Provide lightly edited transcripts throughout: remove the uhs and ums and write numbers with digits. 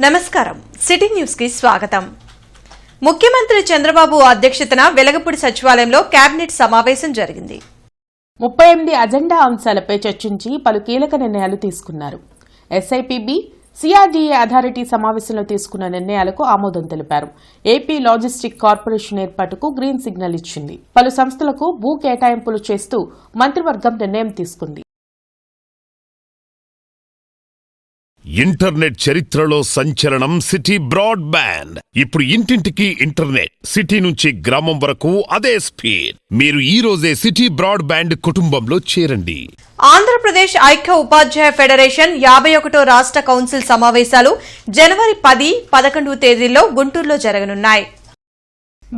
నమస్కారం city news కి స్వాగతం. ముఖ్యమంత్రి చంద్రబాబు అధ్యక్షతన వెలగపూడి సచివాలయంలో కేబినెట్ సమావేశం జరిగింది. 38 అజెండా అంశాలపై చర్చించి పలు కీలక నిర్ణయాలు తీసుకున్నారు. ఎస్ఐపిబి, సిఆర్డీఏ అథారిటీ సమావేశంలో తీసుకున్న నిర్ణయాలకు ఆమోదం తెలిపారు. ఏపీ లాజిస్టిక్ కార్పొరేషన్ ఏర్పాటుకు గ్రీన్ సిగ్నల్ ఇచ్చింది. పలు సంస్థలకు భూ కేటాయింపులు చేస్తూ మంత్రివర్గం నిర్ణయం తీసుకుంది. ఇంటర్నెట్ చరిత్రలో సంచలనం సిటీ బ్రాడ్బ్యాండ్. ఇప్పుడు ఇంటింటికి ఇంటర్నెట్, సిటీ నుంచి గ్రామం వరకు అదే స్పీడ్. మీరు ఈ రోజే సిటీ బ్రాడ్బ్యాండ్ కుటుంబంలో చేరండి. ఆంధ్రప్రదేశ్ ఐక్య ఉపాధ్యాయ ఫెడరేషన్ 51వ రాష్ట్ర కౌన్సిల్ సమావేశాలు జనవరి 10, 11 తేదీల్లో గుంటూరులో జరగనున్నాయి.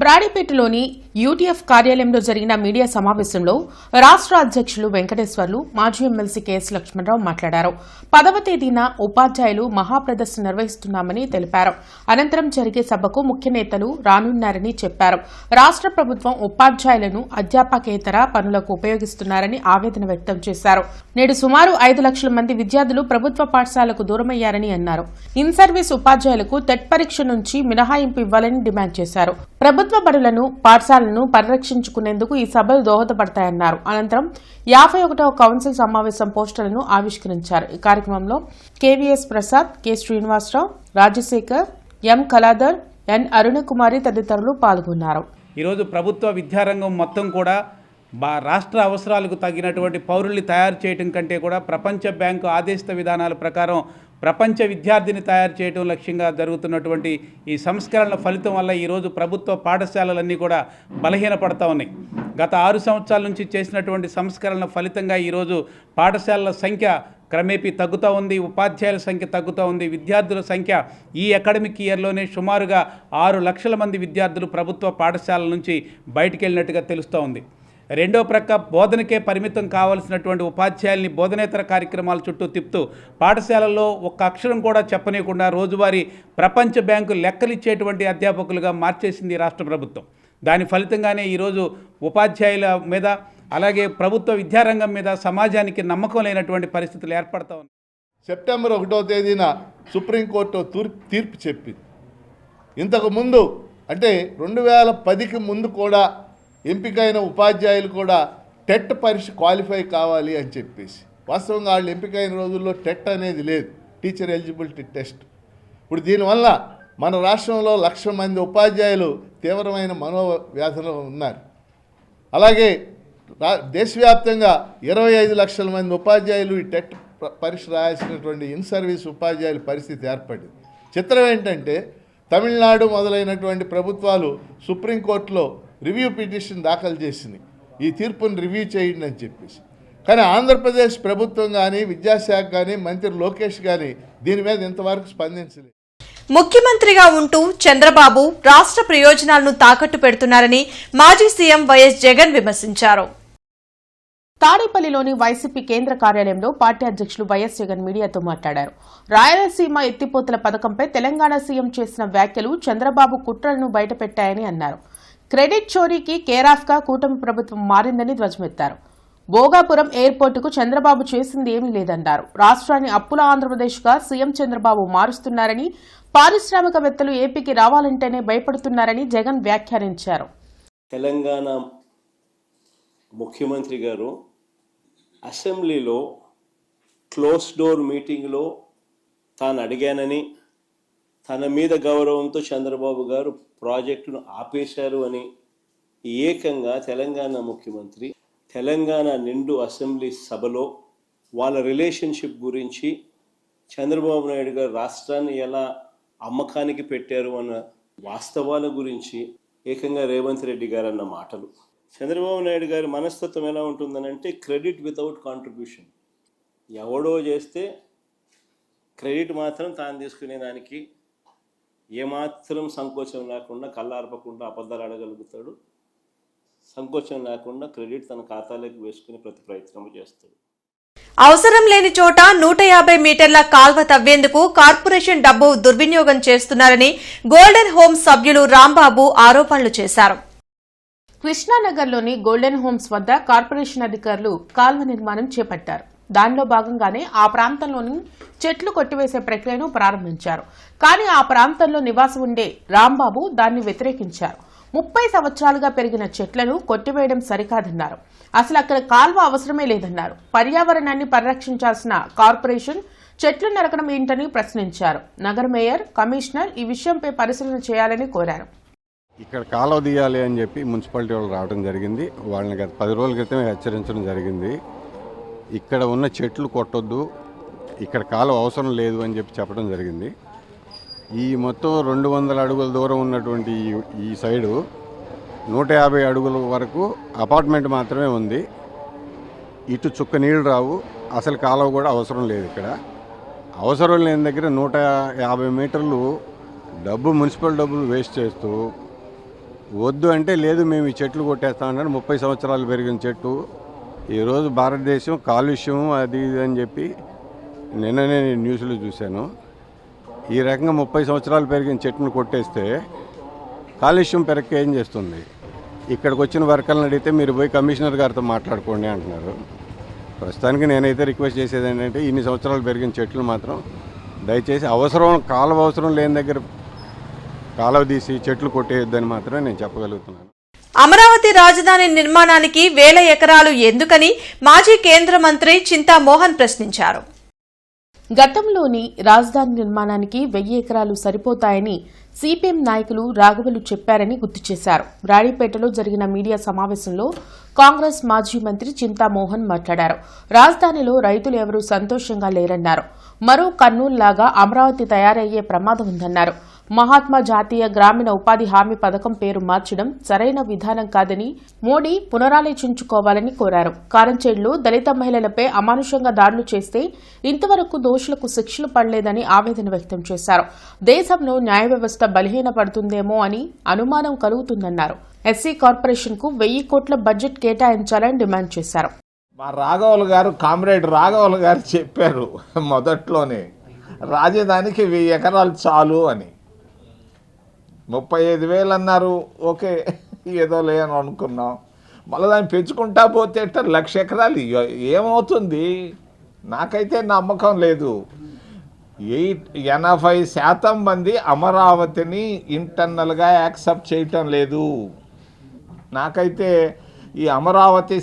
బ్రాడీపేటలోని యూటీఎఫ్ కార్యాలయంలో జరిగిన మీడియా సమావేశంలో రాష్ట్ర అధ్యక్షులు వెంకటేశ్వర్లు, మాజీ ఎమ్మెల్సీ కెఎస్ లక్ష్మణరావు మాట్లాడారు. 10వ తేదీన ఉపాధ్యాయులు మహాప్రదర్శన నిర్వహిస్తున్నామని తెలిపారు. అనంతరం జరిగే సభకు ముఖ్య నేతలు రానున్నారని చెప్పారు. రాష్ట్ర ప్రభుత్వం ఉపాధ్యాయులను అధ్యాపకేతర పనులకు ఉపయోగిస్తున్నారని ఆవేదన వ్యక్తం చేశారు. నేడు సుమారు 5 లక్షల మంది విద్యార్థులు ప్రభుత్వ పాఠశాలకు దూరమయ్యారని అన్నారు. ఇన్ సర్వీస్ ఉపాధ్యాయులకు టెట్ పరీక్ష నుంచి మినహాయింపు ఇవ్వాలని డిమాండ్ చేశారు. ప్రభుత్వ బడులను, పాఠశాలను పరిరక్షించుకునేందుకు ఈ సభలు దోహదపడతాయన్నారు. అనంతరం 51వ కౌన్సిల్ సమావేశం పోస్టర్లను ఆవిష్కరించారు. ఈ కార్యక్రమంలో కేవీఎస్ ప్రసాద్, కె శ్రీనివాసరావు, రాజశేఖర్, ఎం కళాధర్, ఎన్ అరుణకుమారి తదితరులు పాల్గొన్నారు. ఈరోజు ప్రభుత్వ విద్యారంగం మొత్తం కూడా రాష్ట్ర అవసరాలకు తగినటువంటి పౌరుల్ని తయారు చేయడం కంటే కూడా ప్రపంచ బ్యాంకు ఆదేశిత విధానాల ప్రకారం ప్రపంచ విద్యార్థిని తయారు చేయడం లక్ష్యంగా జరుగుతున్నటువంటి ఈ సంస్కరణల ఫలితం వల్ల ఈరోజు ప్రభుత్వ పాఠశాలలన్నీ కూడా బలహీనపడతా ఉన్నాయి. గత 6 సంవత్సరాల నుంచి చేసినటువంటి సంస్కరణల ఫలితంగా ఈరోజు పాఠశాలల సంఖ్య క్రమేపీ తగ్గుతూ ఉంది, ఉపాధ్యాయుల సంఖ్య తగ్గుతూ ఉంది. విద్యార్థుల సంఖ్య ఈ అకాడమిక్ ఇయర్లోనే సుమారుగా 6 లక్షల మంది విద్యార్థులు ప్రభుత్వ పాఠశాలల నుంచి బయటికి వెళ్ళినట్టుగా తెలుస్తూ ఉంది. రెండో ప్రక్క బోధనకే పరిమితం కావాల్సినటువంటి ఉపాధ్యాయుల్ని బోధనేతర కార్యక్రమాల చుట్టూ తిప్పుతూ పాఠశాలల్లో ఒక్క అక్షరం కూడా చెప్పనీయకుండా రోజువారీ ప్రపంచ బ్యాంకు లెక్కలిచ్చేటువంటి అధ్యాపకులుగా మార్చేసింది రాష్ట్ర ప్రభుత్వం. దాని ఫలితంగానే ఈరోజు ఉపాధ్యాయుల మీద, అలాగే ప్రభుత్వ విద్యారంగం మీద సమాజానికి నమ్మకం లేనటువంటి పరిస్థితులు ఏర్పడతా ఉన్నాయి. సెప్టెంబర్ 1వ తేదీన సుప్రీంకోర్టు తీర్పు చెప్పింది. ఇంతకుముందు అంటే 2010కి ముందు కూడా ఎంపికైన ఉపాధ్యాయులు కూడా టెట్ పరీక్ష క్వాలిఫై కావాలి అని చెప్పేసి, వాస్తవంగా వాళ్ళు ఎంపికైన రోజుల్లో టెట్ అనేది లేదు, టీచర్ ఎలిజిబిలిటీ టెస్ట్. ఇప్పుడు దీనివల్ల మన రాష్ట్రంలో 1,00,000 మంది ఉపాధ్యాయులు తీవ్రమైన మనోవ్యాధులు ఉన్నారు. అలాగే దేశవ్యాప్తంగా 25 లక్షల మంది ఉపాధ్యాయులు ఈ టెట్ పరీక్ష రాయాల్సినటువంటి ఇన్ సర్వీస్ ఉపాధ్యాయుల పరిస్థితి ఏర్పడింది. చిత్రం ఏంటంటే తమిళనాడు మొదలైనటువంటి ప్రభుత్వాలు సుప్రీంకోర్టులో రివ్యూ పిటిషన్ దాఖలు చేసింది, ఈ తీర్పును రివ్యూ చేయండి అని చెప్పేసి. కానీ ఆంధ్రప్రదేశ్ ప్రభుత్వం కానీ, విద్యాశాఖ కానీ, మంత్రి లోకేష్ కానీ దీని మీద ఇంతవరకు స్పందించలేదు. ముఖ్యమంత్రిగా ఉంటూ చంద్రబాబు రాష్ట్ర ప్రయోజనాలను తాకట్టు పెడుతున్నారని మాజీ సీఎం వైఎస్ జగన్ విమర్శించారు. తాడేపల్లిలోని వైసీపీ కేంద్ర కార్యాలయంలో పార్టీ అధ్యక్షులు వైఎస్ జగన్ మీడియాతో మాట్లాడారు. రాయలసీమ ఎత్తిపోతల పథకంపై తెలంగాణ సీఎం చేసిన వ్యాఖ్యలు చంద్రబాబు కుట్రలను బయటపెట్టాయని అన్నారు. క్రెడిట్ చోరీకి కేరాఫ్గా కూటమి ప్రభుత్వం మారిందని ధ్వజమెత్తారు. భోగాపురం ఎయిర్పోర్టుకు చంద్రబాబు చేసింది ఏమీ లేదన్నారు. రాష్ట్రాన్ని అప్పుల ఆంధ్రప్రదేశ్గా సీఎం చంద్రబాబు మారుస్తున్నారని, పారిశ్రామికవేత్తలు ఏపీకి రావాలంటేనే భయపడుతున్నారని జగన్ వ్యాఖ్యానించారు. తెలంగాణ ముఖ్యమంత్రి గారు అసెంబ్లీలో క్లోజ్ డోర్ మీటింగ్లో తాను అడిగానని, తన మీద గౌరవంతో చంద్రబాబు గారు ప్రాజెక్టును ఆపేశారు అని ఏకంగా తెలంగాణ ముఖ్యమంత్రి తెలంగాణ నిండు అసెంబ్లీ సభలో వాళ్ళ రిలేషన్షిప్ గురించి, చంద్రబాబు నాయుడు గారు రాష్ట్రాన్ని ఎలా అమ్మకానికి పెట్టారు అన్న వాస్తవాల గురించి ఏకంగా రేవంత్ రెడ్డి గారు అన్న మాటలు. చంద్రబాబు నాయుడు గారి మనస్తత్వం ఎలా ఉంటుందనంటే క్రెడిట్ వితౌట్ కాంట్రిబ్యూషన్. ఎవడో చేస్తే క్రెడిట్ మాత్రం తాను తీసుకునే దానికి ఏమాత్రం సంకోచం లేకుండా, కళ్ళార్పకుండా అబద్ధాలు అడగలుగుతాడు. సంకోచం లేకుండా క్రెడిట్ తన ఖాతాలోకి వేసుకుని ప్రతి ప్రయత్నం చేస్తాడు. అవసరం లేని చోట 150 మీటర్ల కాల్వ తవ్వేందుకు కార్పొరేషన్ డబ్బు దుర్వినియోగం చేస్తున్నారని గోల్డెన్ హోమ్స్ సభ్యులు రాంబాబు ఆరోపణలు చేశారు. కృష్ణానగర్లోని గోల్డెన్ హోమ్స్ వద్ద కార్పొరేషన్ అధికారులు కాల్వ నిర్మాణం చేపట్టారు. దానిలో భాగంగానే ఆ ప్రాంతంలోని చెట్లు కొట్టివేసే ప్రక్రియను ప్రారంభించారు. కానీ ఆ ప్రాంతంలో నివాసం ఉండే రాంబాబు దాన్ని వ్యతిరేకించారు. 30 సంవత్సరాలుగా పెరిగిన చెట్లను కొట్టివేయడం సరికాదన్నారు. అసలు అక్కడ కాల్వ అవసరమే లేదన్నారు. పర్యావరణాన్ని పరిరక్షించాల్సిన కార్పొరేషన్ చెట్లు నరకడం ఏంటని ప్రశ్నించారు. నగర మేయర్, కమిషనర్ ఈ విషయంపై పరిశీలన చేయాలని కోరారు. ఇక్కడ కాలువ తీయాలి అని చెప్పి మున్సిపాలిటీ వాళ్ళు రావడం జరిగింది. వాళ్ళని గత 10 రోజుల క్రితమే హెచ్చరించడం జరిగింది. ఇక్కడ ఉన్న చెట్లు కొట్టొద్దు, ఇక్కడ కాలువ అవసరం లేదు అని చెప్పి చెప్పడం జరిగింది. ఈ మొత్తం 200 అడుగుల దూరం ఉన్నటువంటి ఈ సైడు 150 అడుగుల వరకు అపార్ట్మెంట్ మాత్రమే ఉంది. ఇటు చుక్క నీళ్లు రావు, అసలు కాలువ కూడా అవసరం లేదు. ఇక్కడ అవసరం లేని దగ్గర 150 మీటర్లు మున్సిపల్ డబ్బులు వేస్ట్ చేస్తూ వద్దు అంటే లేదు మేము ఈ చెట్లు కొట్టేస్తామన్నారు. 30 సంవత్సరాలు పెరిగిన చెట్టు ఈరోజు భారతదేశం కాలుష్యం అది ఇది అని చెప్పి నిన్ననే న్యూస్లో చూశాను. ఈ రకంగా 30 సంవత్సరాలు పెరిగిన చెట్టును కొట్టేస్తే కాలుష్యం పెరగక ఏం చేస్తుంది? ఇక్కడికి వచ్చిన వర్కర్లను అడిగితే మీరు పోయి కమిషనర్ గారితో మాట్లాడుకోండి అంటున్నారు. ప్రస్తుతానికి నేనైతే రిక్వెస్ట్ చేసేది ఏంటంటే ఇన్ని సంవత్సరాలు పెరిగిన చెట్లు మాత్రం దయచేసి కాలువ అవసరం లేని దగ్గర కాలువ తీసి చెట్లు కొట్టేయొద్దని మాత్రమే నేను చెప్పగలుగుతున్నాను. అమరావతి రాజధాని నిర్మాణానికి 1000 ఎకరాలు ఎందుకని మాజీ కేంద్ర మంత్రి చింతా మోహన్ ప్రశ్నించారు. గతంలోని రాజధాని నిర్మాణానికి 1000 ఎకరాలు సరిపోతాయని సిపిఎం నాయకులు రాఘవులు చెప్పారని గుర్తు చేశారు. రాడిపేటలో జరిగిన మీడియా సమావేశంలో కాంగ్రెస్ మాజీ మంత్రి చింతామోహన్ మాట్లాడారు. రాజధానిలో రైతులు ఎవరూ సంతోషంగా లేరన్నారు. మరో కర్నూలులాగా అమరావతి తయారయ్యే ప్రమాదం ఉందన్నారు. మహాత్మా జాతీయ గ్రామీణ ఉపాధి హామీ పథకం పేరు మార్చడం సరైన విధానం కాదని మోడీ పునరాలోచించుకోవాలని కోరారు. కారంచేడులో దళిత మహిళలపై అమానుషంగా దాడులు చేస్తే ఇంతవరకు దోషులకు శిక్షలు పడలేదని ఆవేదన వ్యక్తం చేశారు. దేశంలో న్యాయ వ్యవస్థ బలహీనపడుతుందేమో అని అనుమానం కలుగుతుందన్నారు. ఎస్సీ కార్పొరేషన్ కు 1000 కోట్ల బడ్జెట్ కేటాయించాలని డిమాండ్ చేశారు. మా రాఘవులు గారు, కామ్రేడ్ రాఘవులు గారు చెప్పారు మొదట్లోనే రాజధానికి 1000 ఎకరాలు చాలు అని. 35,000 అన్నారు. ఓకే, ఏదో లేని అనుకున్నాం. మళ్ళీ దాన్ని పెంచుకుంటా పోతే 1,00,000 ఎకరాలు ఏమవుతుంది? నాకైతే నమ్మకం లేదు. 80% మంది అమరావతిని ఇంటర్నల్గా యాక్సెప్ట్ చేయటం లేదు. నాకైతే ఈ అమరావతి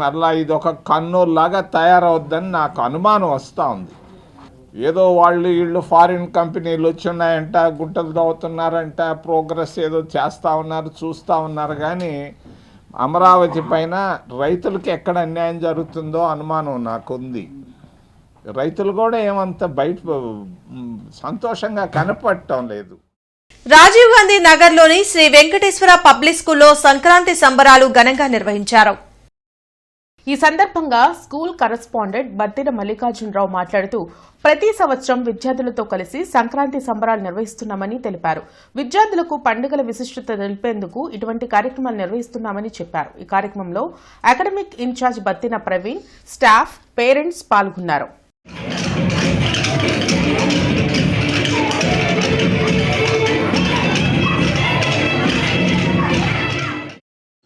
మరలా ఇది ఒక కర్నూలు లాగా తయారవుద్దని నాకు అనుమానం వస్తూ ఉంది. ఏదో వీళ్ళు ఫారిన్ కంపెనీలు వచ్చున్నాయంట, గుంటలు తవ్వుతున్నారంట, ప్రోగ్రెస్ ఏదో చేస్తూ ఉన్నారు, చూస్తూ ఉన్నారు. కానీ అమరావతి పైన రైతులకి ఎక్కడ అన్యాయం జరుగుతుందో అనుమానం నాకుంది. రైతులు కూడా ఏమంత బయట సంతోషంగా కనపడటం లేదు. రాజీవ్ గాంధీ నగర్లోని శ్రీ వెంకటేశ్వర పబ్లిక్ స్కూల్లో సంక్రాంతి సంబరాలు ఘనంగా నిర్వహించారు. ఈ సందర్భంగా స్కూల్ కరెస్పాండెంట్ బత్తిన మల్లికార్జునరావు మాట్లాడుతూ ప్రతి సంవత్సరం విద్యార్థులతో కలిసి సంక్రాంతి సంబరాలు నిర్వహిస్తున్నామని తెలిపారు. విద్యార్థులకు పండుగల విశిష్టత తెలిపేందుకు ఇటువంటి కార్యక్రమాలు నిర్వహిస్తున్నామని చెప్పారు. ఈ కార్యక్రమంలో academic in-charge Battina Praveen, staff, parents పాల్గొన్నారు.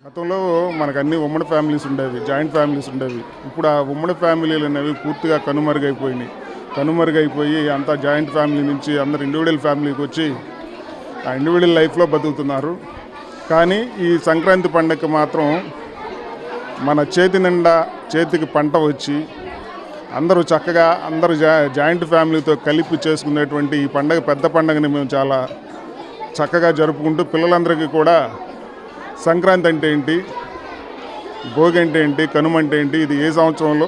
గతంలో మనకు అన్ని ఉమ్మడి ఫ్యామిలీస్ ఉండేవి, జాయింట్ ఫ్యామిలీస్ ఉండేవి. ఇప్పుడు ఆ ఉమ్మడి ఫ్యామిలీలు అనేవి పూర్తిగా కనుమరుగైపోయి అంతా జాయింట్ ఫ్యామిలీ నుంచి అందరు ఇండివిజువల్ ఫ్యామిలీకి వచ్చి ఆ ఇండివిజువల్ లైఫ్లో బతుకుతున్నారు. కానీ ఈ సంక్రాంతి పండగకి మాత్రం మన చేతి నిండా చేతికి పంట వచ్చి అందరూ చక్కగా జాయింట్ ఫ్యామిలీతో కలిపి చేసుకునేటువంటి ఈ పండగ, పెద్ద పండగని మేము చాలా చక్కగా జరుపుకుంటూ పిల్లలందరికీ కూడా సంక్రాంతి అంటే ఏంటి, భోగి అంటే ఏంటి, కనుమ అంటే ఏంటి, ఇది ఏ సంవత్సరంలో,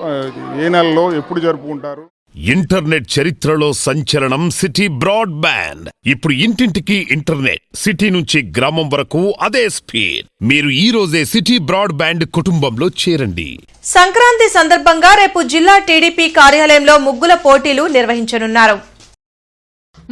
ఏ నెలలో, ఎప్పుడు జరుపుకుంటారు. ఇంటర్నెట్ చరిత్రలో సంచలనం సిటీ బ్రాడ్బ్యాండ్. ఇప్పుడు ఇంటింటికి ఇంటర్నెట్, సిటీ నుంచి గ్రామం వరకు అదే స్పీడ్. మీరు ఈ రోజే సిటీ బ్రాడ్బ్యాండ్ కుటుంబంలో చేరండి. సంక్రాంతి సందర్భంగా రేపు జిల్లా టీడీపీ కార్యాలయంలో ముగ్గుల పోటీలు నిర్వహించనున్నారు.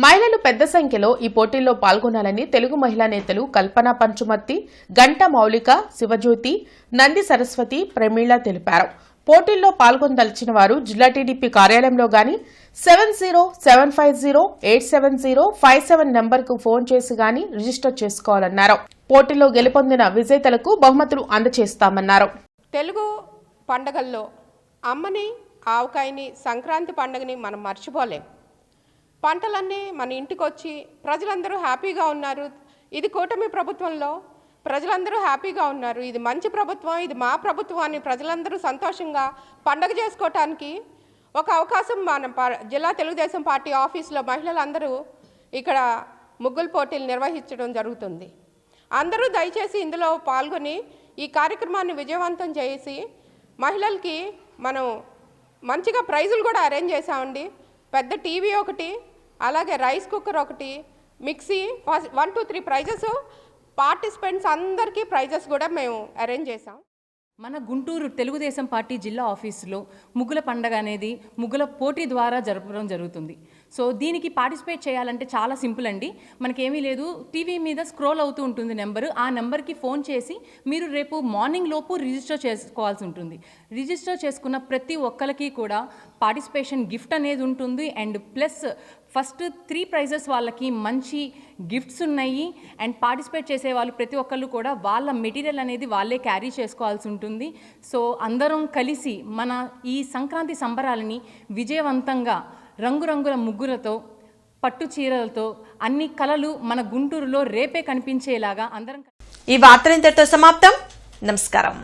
మహిళలు పెద్ద సంఖ్యలో ఈ పోటీల్లో పాల్గొనాలని తెలుగు మహిళా నేతలు కల్పన పంచుమర్తి, గంట మౌలిక, శివజ్యోతి, నంది సరస్వతి, ప్రమీళ తెలిపారు. పోటీల్లో పాల్గొనదలిచిన వారు జిల్లా టీడీపీ కార్యాలయంలో గాని 7075087057 నంబర్కు ఫోన్ చేసి గాని రిజిస్టర్ చేసుకోవాలన్నారు. పోటీల్లో గెలుపొందిన విజేతలకు బహుమతులు అందజేస్తామన్నారు. తెలుగు పండగల్లో అమ్మని ఆవకాయని, సంక్రాంతి పండుగని మనం మర్చిపోలేం. పంటలన్నీ మన ఇంటికి వచ్చి ప్రజలందరూ హ్యాపీగా ఉన్నారు. ఇది కూటమి ప్రభుత్వంలో ప్రజలందరూ హ్యాపీగా ఉన్నారు. ఇది మంచి ప్రభుత్వం, ఇది మా ప్రభుత్వం అని ప్రజలందరూ సంతోషంగా పండగ చేసుకోవటానికి ఒక అవకాశం మన జిల్లా తెలుగుదేశం పార్టీ ఆఫీసులో మహిళలందరూ ఇక్కడ ముగ్గుల పోటీలు నిర్వహించడం జరుగుతుంది. అందరూ దయచేసి ఇందులో పాల్గొని ఈ కార్యక్రమాన్ని విజయవంతం చేసి మహిళలకి మనం మంచిగా ప్రైజులు కూడా అరేంజ్ చేసామండి. పెద్ద టీవీ ఒకటి, అలాగే రైస్ కుక్కర్ ఒకటి, మిక్సీ, 1, 2, 3 ప్రైజెస్, పార్టిసిపెంట్స్ అందరికీ ప్రైజెస్ కూడా మేము అరేంజ్ చేసాం. మన గుంటూరు తెలుగుదేశం పార్టీ జిల్లా ఆఫీసులో ముగ్గుల పండగ అనేది ముగ్గుల పోటీ ద్వారా జరపడం జరుగుతుంది. సో దీనికి పార్టిసిపేట్ చేయాలంటే చాలా సింపుల్ అండి. మనకేమీ లేదు, టీవీ మీద స్క్రోల్ అవుతూ ఉంటుంది నెంబరు. ఆ నెంబర్కి ఫోన్ చేసి మీరు రేపు మార్నింగ్ లోపు రిజిస్టర్ చేసుకోవాల్సి ఉంటుంది. రిజిస్టర్ చేసుకున్న ప్రతి ఒక్కరికి కూడా పార్టిసిపేషన్ గిఫ్ట్ అనేది ఉంటుంది. అండ్ ప్లస్ ఫస్ట్ 3 ప్రైజెస్ వాళ్ళకి మంచి గిఫ్ట్స్ ఉన్నాయి. అండ్ పార్టిసిపేట్ చేసే వాళ్ళు ప్రతి ఒక్కళ్ళు కూడా వాళ్ళ మెటీరియల్ అనేది వాళ్ళే క్యారీ చేసుకోవాల్సి ఉంటుంది. సో అందరం కలిసి మన ఈ సంక్రాంతి సంబరాలని విజయవంతంగా రంగురంగుల ముగ్గులతో, పట్టు చీరలతో, అన్ని కళలు మన గుంటూరులో రేపే కనిపించేలాగా అందరం. ఈ వార్తలు ఇంతటితో సమాప్తం. నమస్కారం.